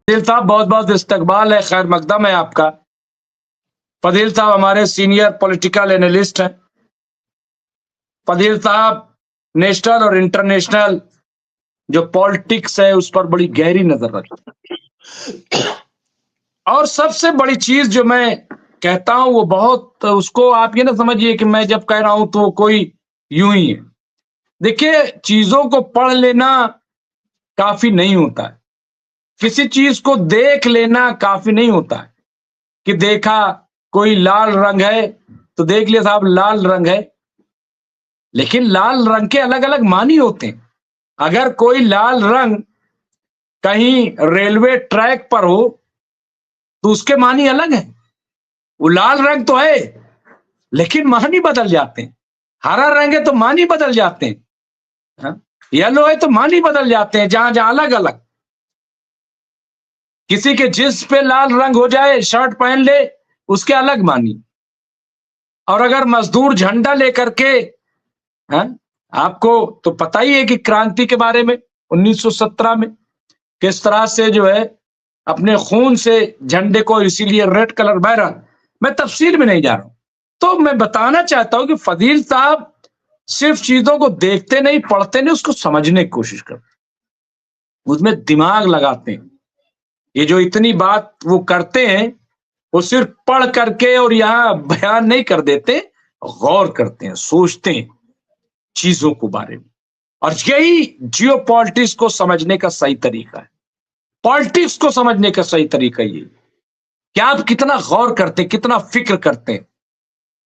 फजील साहब बहुत बहुत इस्तकबाल है, खैर मकदम है आपका। फजील साहब हमारे सीनियर पॉलिटिकल एनालिस्ट हैं। फजील साहब नेशनल और इंटरनेशनल जो पॉलिटिक्स है उस पर बड़ी गहरी नजर रखते हैं। और सबसे बड़ी चीज जो मैं कहता हूं वो बहुत, उसको आप ये ना समझिए कि मैं जब कह रहा हूं तो कोई यूं ही है। देखिए, चीजों को पढ़ लेना काफी नहीं होता है, किसी चीज को देख लेना काफी नहीं होता है कि देखा कोई लाल रंग है तो देख लिया साहब लाल रंग है, लेकिन लाल रंग के अलग अलग मानी होते हैं। अगर कोई लाल रंग कहीं रेलवे ट्रैक पर हो तो उसके मानी अलग है। वो लाल रंग तो है लेकिन मानी बदल जाते हैं। हरा रंग है तो मानी बदल जाते हैं, येलो है तो मानी बदल जाते हैं, जहां जहां अलग अलग। किसी के जिस्म पे लाल रंग हो जाए, शर्ट पहन ले, उसके अलग मानी। और अगर मजदूर झंडा लेकर के, आपको तो पता ही है कि क्रांति के बारे में 1917 में किस तरह से जो है अपने खून से झंडे को, इसीलिए रेड कलर बह रहा। मैं तफसील में नहीं जा रहा हूं। तो मैं बताना चाहता हूं कि फजील साहब सिर्फ चीजों को देखते नहीं, पढ़ते नहीं, उसको समझने की कोशिश करते, उसमें दिमाग लगाते हैं। ये जो इतनी बात वो करते हैं वो सिर्फ पढ़ करके और यहां बयान नहीं कर देते, गौर करते हैं, सोचते हैं चीजों को बारे में। और यही जियो पॉलिटिक्स को समझने का सही तरीका है। पॉलिटिक्स को समझने का सही तरीका ये कि आप कितना गौर करते हैं, कितना फिक्र करते हैं।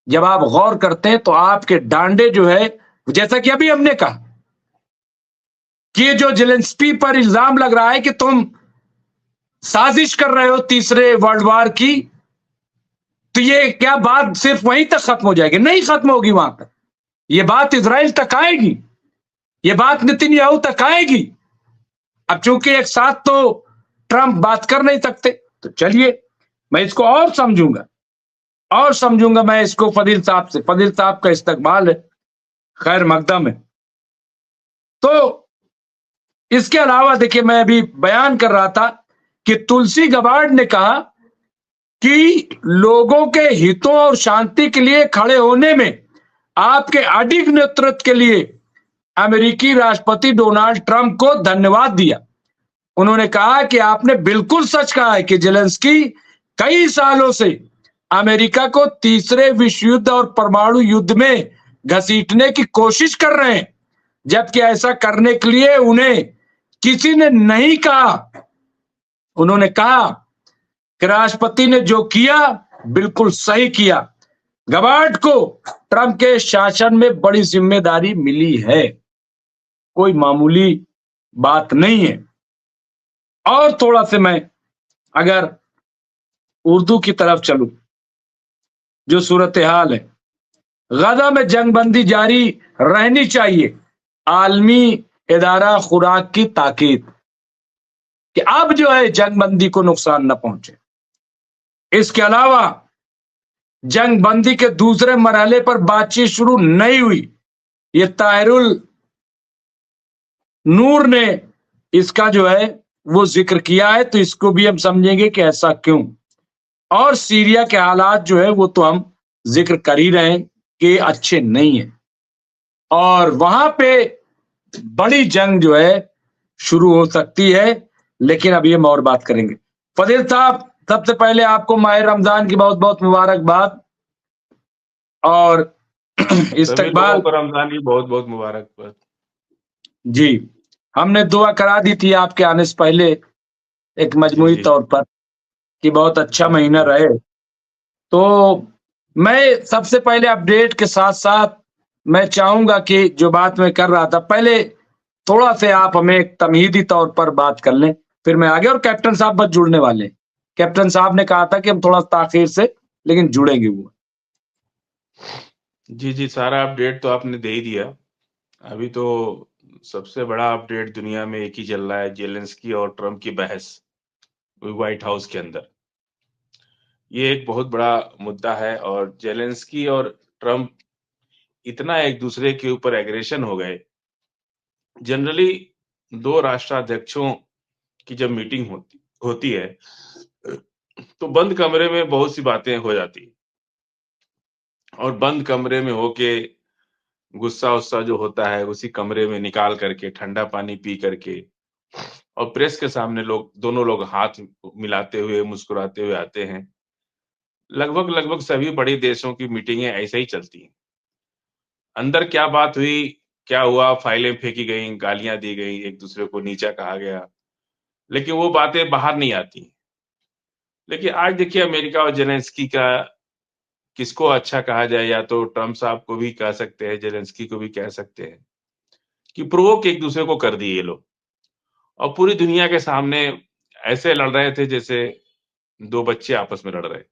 जब आप गौर करते हैं तो आपके डांडे जो है, जैसा कि अभी हमने कहा कि ये जो जेलेंस्की पर इल्जाम लग रहा है कि तुम साजिश कर रहे हो तीसरे वर्ल्ड वार की, तो ये क्या बात सिर्फ वहीं तक खत्म हो जाएगी? नहीं खत्म होगी वहां तक। ये बात इजराइल तक आएगी, ये बात नेतन्याहू तक आएगी। अब चूंकि एक साथ तो ट्रंप बात कर नहीं सकते, तो चलिए मैं इसको और समझूंगा मैं इसको फजील साहब से। फजील साहब का इस्तकबाल है, खैर मकदम है। तो इसके अलावा देखिए, मैं अभी बयान कर रहा था कि तुलसी गबार्ड ने कहा कि लोगों के हितों और शांति के लिए खड़े होने में आपके अडिग नेतृत्व के लिए अमेरिकी राष्ट्रपति डोनाल्ड ट्रंप को धन्यवाद दिया। उन्होंने कहा कि आपने बिल्कुल सच कहा है कि जेलेंस्की कई सालों से अमेरिका को तीसरे विश्व युद्ध और परमाणु युद्ध में घसीटने की कोशिश कर रहे हैं, जबकि ऐसा करने के लिए उन्हें किसी ने नहीं कहा। उन्होंने कहा कि राष्ट्रपति ने जो किया बिल्कुल सही किया। गबार्ड को ट्रंप के शासन में बड़ी जिम्मेदारी मिली है, कोई मामूली बात नहीं है। और थोड़ा से मैं अगर उर्दू की तरफ चलूं, जो सूरत हाल है, गजा में जंगबंदी जारी रहनी चाहिए, आलमी इदारा खुराक की ताकीद कि अब जो है जंगबंदी को नुकसान न पहुंचे। इसके अलावा जंगबंदी के दूसरे मरहले पर बातचीत शुरू नहीं हुई, ये ताहिरुल नूर ने इसका जो है वो जिक्र किया है, तो इसको भी हम समझेंगे कि ऐसा क्यों। और सीरिया के हालात जो है वो तो हम जिक्र कर ही रहे हैं कि अच्छे नहीं है, और वहां पे बड़ी जंग जो है शुरू हो सकती है। लेकिन अभी हम और बात करेंगे। फजील साहब, सबसे पहले आपको माह रमजान की बहुत बहुत मुबारकबाद और इस्तकबाल। रमजान की बहुत बहुत मुबारकबाद। जी, हमने दुआ करा दी थी आपके आने से पहले एक मजमूई तौर पर कि बहुत अच्छा महीना रहे। तो मैं सबसे पहले अपडेट के साथ साथ मैं चाहूंगा कि जो बात मैं कर रहा था, पहले थोड़ा से आप हमें एक तमहीदी तौर पर बात कर लें, फिर मैं आगे। और कैप्टन साहब बस जुड़ने वाले। कैप्टन साहब ने कहा था कि हम थोड़ा ताखिर से लेकिन जुड़ेंगे वो। जी, सारा अपडेट तो आपने दे ही दिया। अभी तो सबसे बड़ा अपडेट दुनिया में एक ही चल रहा है, जेलेंस्की और ट्रंप की बहस व्हाइट हाउस के अंदर। ये एक बहुत बड़ा मुद्दा है, और जेलेंस्की और ट्रंप इतना एक दूसरे के ऊपर एग्रेशन हो गए। जनरली दो राष्ट्राध्यक्षों की जब मीटिंग होती होती है तो बंद कमरे में बहुत सी बातें हो जाती हैं और बंद कमरे में होके गुस्सा-वुस्सा जो होता है उसी कमरे में निकाल करके ठंडा पानी पी करके और प्रेस के सामने दोनों लोग हाथ मिलाते हुए, मुस्कुराते हुए आते हैं। लगभग सभी बड़े देशों की मीटिंगें ऐसे ही चलती हैं। अंदर क्या बात हुई, क्या हुआ, फाइलें फेंकी गईं, गालियाँ दी गईं, एक-दूसरे को नीचा कहा गया, लेकिन वो बातें बाहर नहीं आती। लेकिन आज देखिए अमेरिका और ज़ेलेंस्की का किसको अच्छा कहा जाए, या तो ट्रम्प साहब को भी कह सकते हैं, ज़ेलेंस्की को भी कह सकते हैं, कि प्रोवोक एक-दूसरे को कर दिए ये लोग और पूरी दुनिया के सामने ऐसे लड़ रहे थे जैसे 2 बच्चे आपस में लड़ रहे।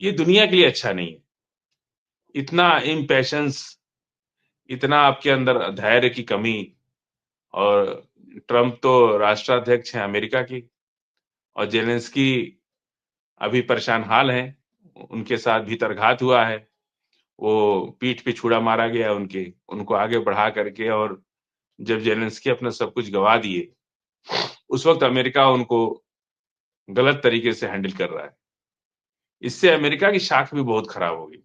ये दुनिया के लिए अच्छा नहीं है। इतना इम्पेशंस, इतना आपके अंदर धैर्य की कमी और ट्रम्प तो राष्ट्राध्यक्ष हैं अमेरिका की और ज़ेलेंस्की अभी परेशान हाल हैं। उनके साथ भीतरघात हुआ है। वो पीठ पे छुरा मारा गया उनके, उनको आगे बढ़ा करके और जब ज़ेलेंस्की अपना सब कुछ गँवा दिए, उस वक़्त अमेरिका उनको गलत तरीके से हैंडल कर रहा है। इससे अमेरिका की साख भी बहुत खराब होगी।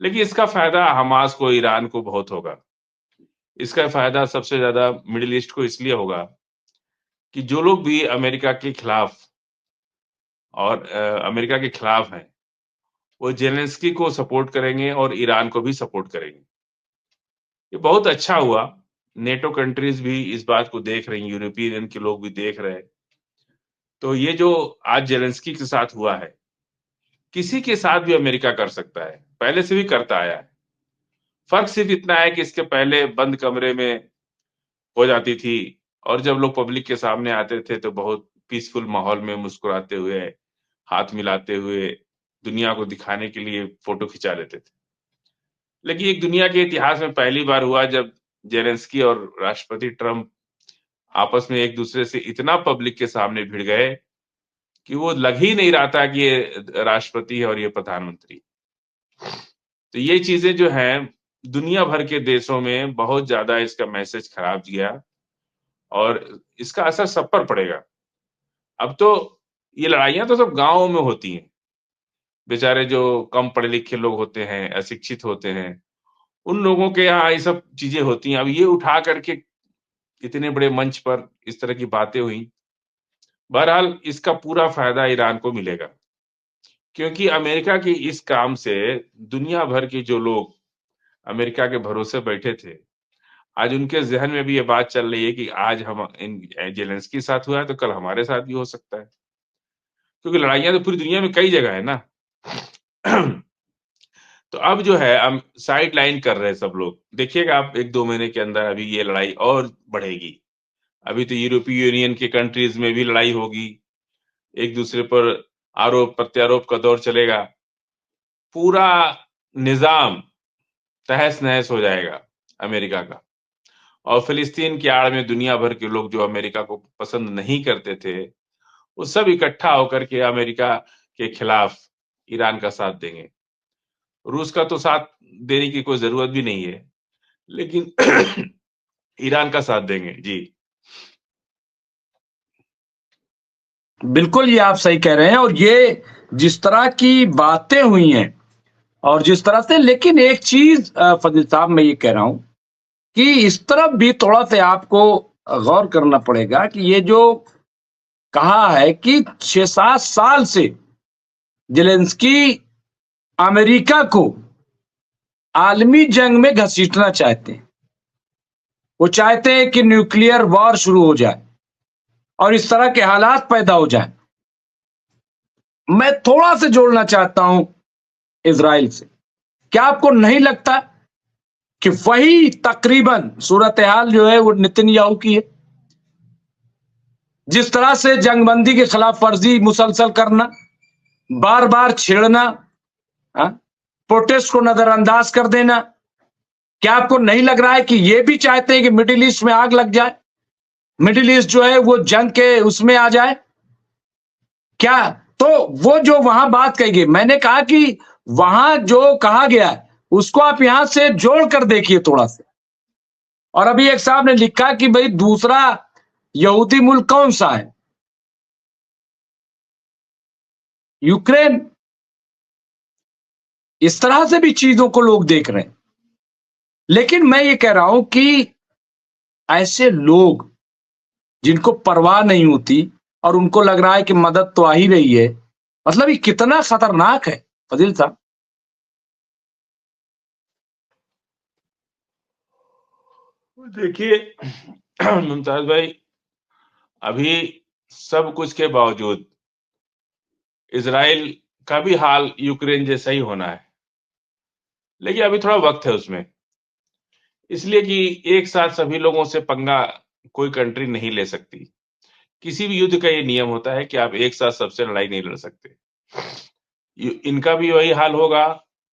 लेकिन इसका फ़ायदा हमास को, ईरान को बहुत होगा। इसका फ़ायदा सबसे ज़्यादा मिडल ईस्ट को इसलिए होगा कि जो लोग भी अमेरिका के खिलाफ और अमेरिका के खिलाफ हैं, वो ज़ेलेंस्की को सपोर्ट करेंगे और ईरान को भी सपोर्ट करेंगे। ये बहुत अच्छा हुआ। नेटो कंट्रीज़ भी इस बात को देख रही हैं, यूरोपीय यूनियन के लोग भी देख रहे हैं। तो ये जो आज ज़ेलेंस्की के साथ हुआ है, किसी के साथ भी अमेरिका कर सकता है, पहले से भी करता आया है। फ़र्क सिर्फ़ इतना है कि इसके पहले बंद कमरे में हो जाती थी और जब लोग पब्लिक के सामने आते थे तो बहुत पीसफुल माहौल में मुस्कुराते हुए, हाथ मिलाते हुए, दुनिया को दिखाने के लिए फ़ोटो खिंचा लेते थे। लेकिन एक दुनिया के इतिहास में पहली बार हुआ जब ज़ेलेंस्की और राष्ट्रपति ट्रम्प आपस में एक-दूसरे से इतना पब्लिक के सामने भिड़ गए कि वो लग ही नहीं रहा था कि ये राष्ट्रपति है और ये प्रधानमंत्री। तो ये चीज़ें जो हैं, दुनिया भर के देशों में बहुत ज़्यादा इसका मैसेज खराब गया और इसका असर सब पर पड़ेगा। अब तो ये लड़ाइयाँ तो सब गाँव में होती हैं। बेचारे जो कम पढ़े-लिखे लोग होते हैं, अशिक्षित होते हैं, उन लोगों के यहाँ ये सब चीज़ें होती हैं। अब ये उठा करके इतने बड़े मंच पर इस तरह की बातें हुई। बहरहाल इसका पूरा फ़ायदा ईरान को मिलेगा, क्योंकि अमेरिका के इस काम से दुनिया भर के जो लोग अमेरिका के भरोसे बैठे थे, आज उनके ज़हन में भी ये बात चल रही है कि आज हम इन ज़ेलेंस्की के साथ हुआ है, तो कल हमारे साथ भी हो सकता है। क्योंकि लड़ाइयाँ तो पूरी दुनिया में कई जगह है ना। तो अब जो है साइड लाइन कर रहे हैं सब लोग। देखिएगा आप 1-2 महीने के अंदर अभी ये लड़ाई और बढ़ेगी। अभी तो यूरोपीय यूनियन के कंट्रीज़ में भी लड़ाई होगी। एक-दूसरे पर आरोप-प्रत्यारोप का दौर चलेगा। पूरा निज़ाम तहस-नहस हो जाएगा अमेरिका का। और फ़िलिस्तीन की आड़ में दुनिया भर के लोग जो अमेरिका को पसंद नहीं करते थे, वो सब इकट्ठा होकर के अमेरिका के खिलाफ ईरान का साथ देंगे। रूस का तो साथ देने की कोई ज़रूरत भी नहीं है, लेकिन ईरान का साथ देंगे। जी। बिल्कुल, ये आप सही कह रहे हैं और ये जिस तरह की बातें हुई हैं और जिस तरह से, लेकिन एक चीज़ फ़ज़ील साहब मैं ये कह रहा हूँ कि इस तरफ भी थोड़ा-सा आपको गौर करना पड़ेगा कि ये जो कहा है कि 6-7 साल से ज़ेलेंस्की अमेरिका को आलमी जंग में घसीटना चाहते हैं। वो चाहते हैं कि न्यूक्लियर वॉर शुरू हो जाए और इस तरह के हालात पैदा हो जाएं। मैं थोड़ा सा जोड़ना चाहता हूं इजराइल से। क्या आपको नहीं लगता कि वही तकरीबन सूरत हाल जो है वो नेतन्याहू की है? जिस तरह से जंगबंदी के खिलाफ वर्जी मुसलसल करना, बार बार छेड़ना, प्रोटेस्ट को नजरअंदाज कर देना, क्या आपको नहीं लग रहा है कि ये भी चाहते हैं कि मिडिल ईस्ट में आग लग जाए, मिडिल ईस्ट जो है वो जंग के उसमें आ जाए? क्या तो वो जो वहां बात कही गई, मैंने कहा कि वहां जो कहा गया है उसको आप यहां से जोड़ कर देखिए थोड़ा सा। और अभी एक साहब ने लिखा कि भाई दूसरा यहूदी मुल्क कौन सा है? यूक्रेन, इस तरह से भी चीजों को लोग देख रहे हैं। लेकिन मैं ये कह रहा हूं कि ऐसे लोग जिनको परवाह नहीं होती और उनको लग रहा है कि मदद तो आ ही रही है, मतलब ये कितना खतरनाक है फजील साहब। देखिए मुमताज भाई, अभी सब कुछ के बावजूद इजराइल का भी हाल यूक्रेन जैसा ही होना है, लेकिन अभी थोड़ा वक्त है उसमें, इसलिए कि एक साथ सभी लोगों से पंगा कोई कंट्री नहीं ले सकती। किसी भी युद्ध का ये नियम होता है कि आप एक साथ सबसे लड़ाई नहीं लड़ सकते। इनका भी वही हाल होगा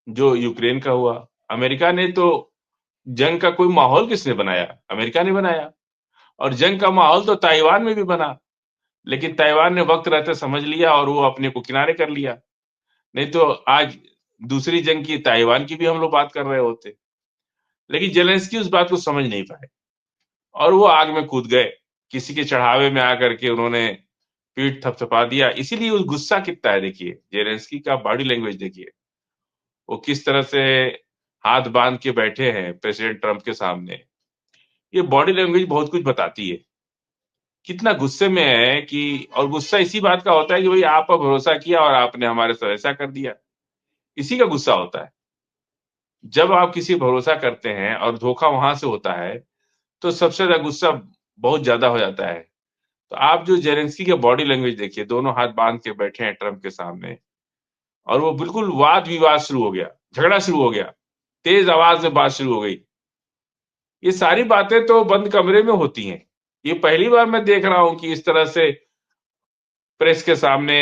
जो यूक्रेन का हुआ। अमेरिका ने तो जंग का कोई माहौल किसने बनाया? अमेरिका ने बनाया। और जंग का माहौल तो ताइवान में भी बना, लेकिन ताइवान ने वक्त रहते समझ लिया और वो अपने को किनारे कर लिया। नहीं तो आज दूसरी जंग की, ताइवान की भी हम लोग बात कर रहे होते। लेकिन जेलेंस्की उस बात को समझ नहीं पाए और वो आग में कूद गए। किसी के चढ़ावे में आकर के उन्होंने पीठ थपथपा दिया। इसीलिए उस गुस्सा कितना है, देखिए जेलेंस्की का बॉडी लैंग्वेज देखिए, वो किस तरह से हाथ बांध के बैठे हैं प्रेसिडेंट ट्रंप के सामने। ये बॉडी लैंग्वेज बहुत कुछ बताती है, कितना गुस्से में है कि, और गुस्सा इसी बात का होता है कि भाई आप पर भरोसा किया और आपने हमारे साथ ऐसा कर दिया। इसी का गुस्सा होता है। जब आप किसी पर भरोसा करते हैं और धोखा वहां से होता है, तो सबसे ज्यादा गुस्सा बहुत ज्यादा हो जाता है। तो आप जो जेलेंस्की के बॉडी लैंग्वेज देखिए, दोनों हाथ बांध के बैठे हैं ट्रंप के सामने, और वो बिल्कुल वाद विवाद शुरू हो गया, झगड़ा शुरू हो गया, तेज आवाज में बात शुरू हो गई। ये सारी बातें तो बंद कमरे में होती हैं। ये पहली बार मैं देख रहा हूं कि इस तरह से प्रेस के सामने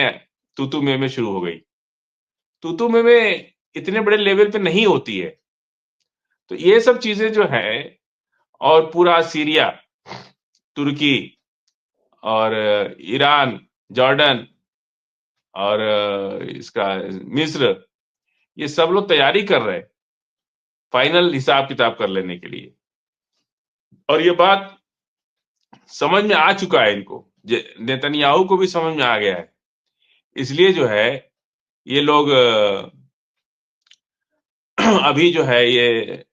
तूतू में शुरू हो गई। तूतू में इतने बड़े लेवल पे नहीं होती है। तो ये सब चीजें जो है, और पूरा सीरिया, तुर्की और ईरान, जॉर्डन और इसका मिस्र, ये सब लोग तैयारी कर रहे हैं फाइनल हिसाब किताब कर लेने के लिए। और ये बात समझ में आ चुका है इनको, नेतन्याहू को भी समझ में आ गया है। इसलिए जो है ये लोग अभी जो है ये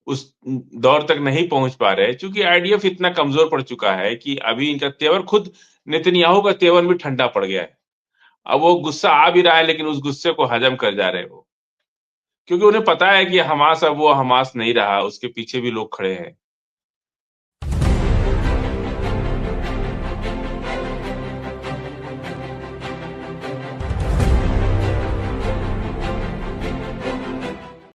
उस दौर तक नहीं पहुंच पा रहे, क्योंकि आईडीएफ इतना कमजोर पड़ चुका है कि अभी इनका तेवर, खुद नेतन्याहू का तेवर भी ठंडा पड़ गया है। अब वो गुस्सा आ भी रहा है, लेकिन उस गुस्से को हजम कर जा रहे हैं वो, क्योंकि उन्हें पता है कि हमास अब वो हमास नहीं रहा, उसके पीछे भी लोग खड़े हैं।